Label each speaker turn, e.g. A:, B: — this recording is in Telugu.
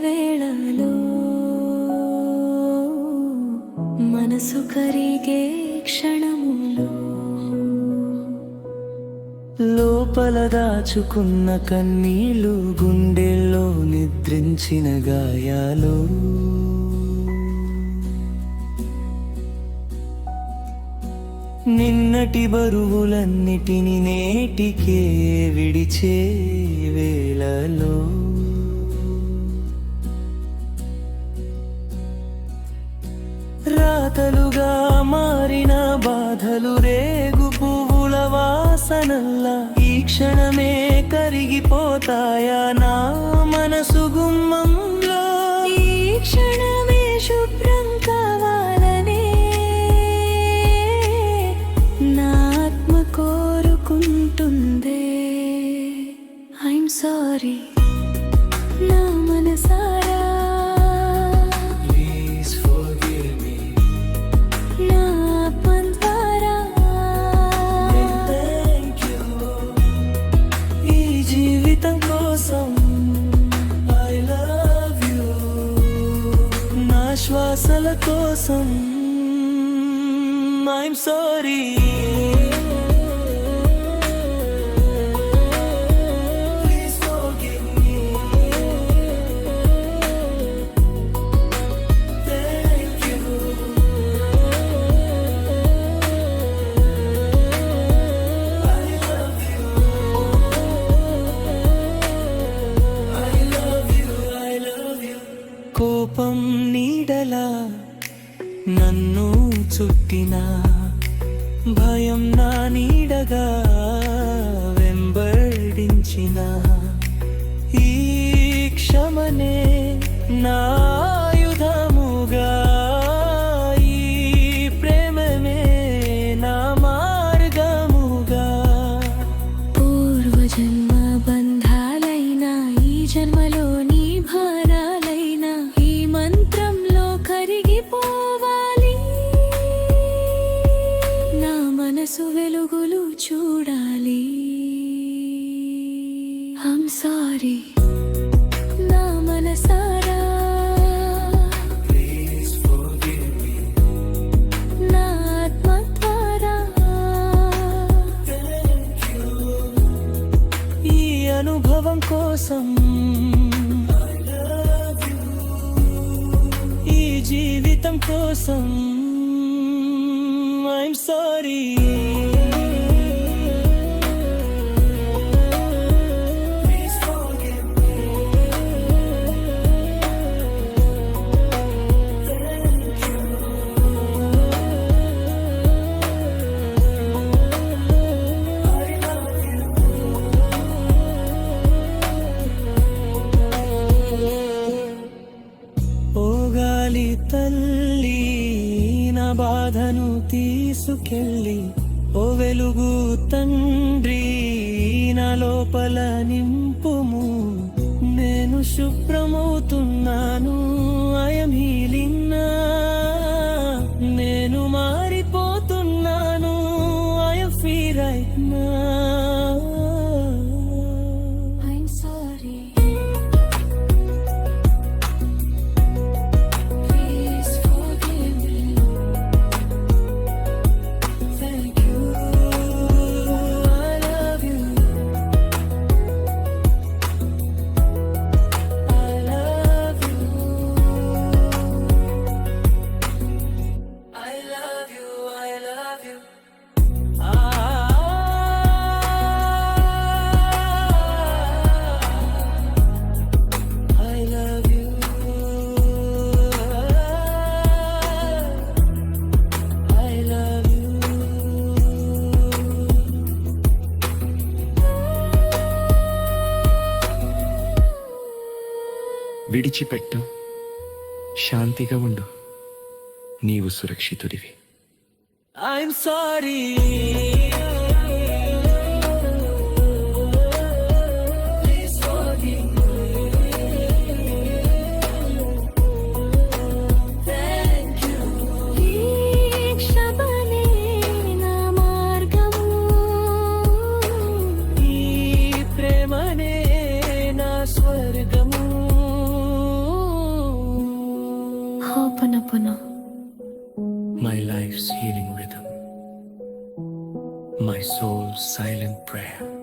A: వేళలో మనసు కరిగే క్షణములో
B: లోపల దాచుకున్న కన్నీళ్ళు, గుండెల్లో నిద్రించిన గాయాలు, నిన్నటి బరువులన్నిటిని నేటికే విడిచే వేళలో రాతలుగా మారిన బాధలు, రేగు పువ్వుల వాసనల్లా ఈ క్షణమే కరిగిపోతాయా నా మనసు గుమ్మంలో.
A: ఈ క్షణమే శుభ్రం కావాలనే నా ఆత్మ కోరుకుంటుందే. ఐఎమ్ సారీ నా మనసారా,
B: శ్వాసల కోసం. I'm sorry, please forgive me. Thank you, I love you, I love you, I love you. కోపం నీడలా నన్ను చుట్టిన, భయం నా నీడగా వెంబడించిన, ఈ క్షమనే నా ఆయుధముగా, ఈ ప్రేమమే నా మార్గముగా.
A: పూర్వజన్మ బంధాలైనా ఈ జన్మలోని భారాలైనా ఈ మంత్రంలో కరిగిపోవాలి. నా మనసు వెలుగులు చూడాలి. ఐఎమ్ సారీ నా మనసారా,
B: ప్లీజ్ ఫర్గివ్ మీ.
A: నా ఆత్మ ద్వారా
B: థాంక్ యూ, ఈ అనుభవం కోసం. ఐ లవ్ యూ, ఈ జీవితం కోసం. I'm sorry, please forgive me. Thank you, I love you. ఓ గాలి తల్లి, నా బాధను తీసుకెళ్ళి, ఓ వెలుగు తండ్రి నా లోపల నింపుము. నేను శుభ్రమవుతున్నాను, ఐఎమ్ హీలింగ్ నా. నేను మారిపోతున్నాను, ఐఎమ్ ఫ్రీ రైట్ నా.
A: I'm sorry, please forgive me.
B: Thank you, I love you, I love you, I love you, I love you. I love you, I love you.
C: విడిచిపెట్టు, శాంతిగా ఉండు, నీవు సురక్షితుడివి.
B: I'm sorry. Please forgive me. Thank you.
A: ఈ క్షణమే నా మార్గము,
B: ఈ ప్రేమనే నా స్వర్గము.
C: my life's healing rhythm, my soul's silent prayer.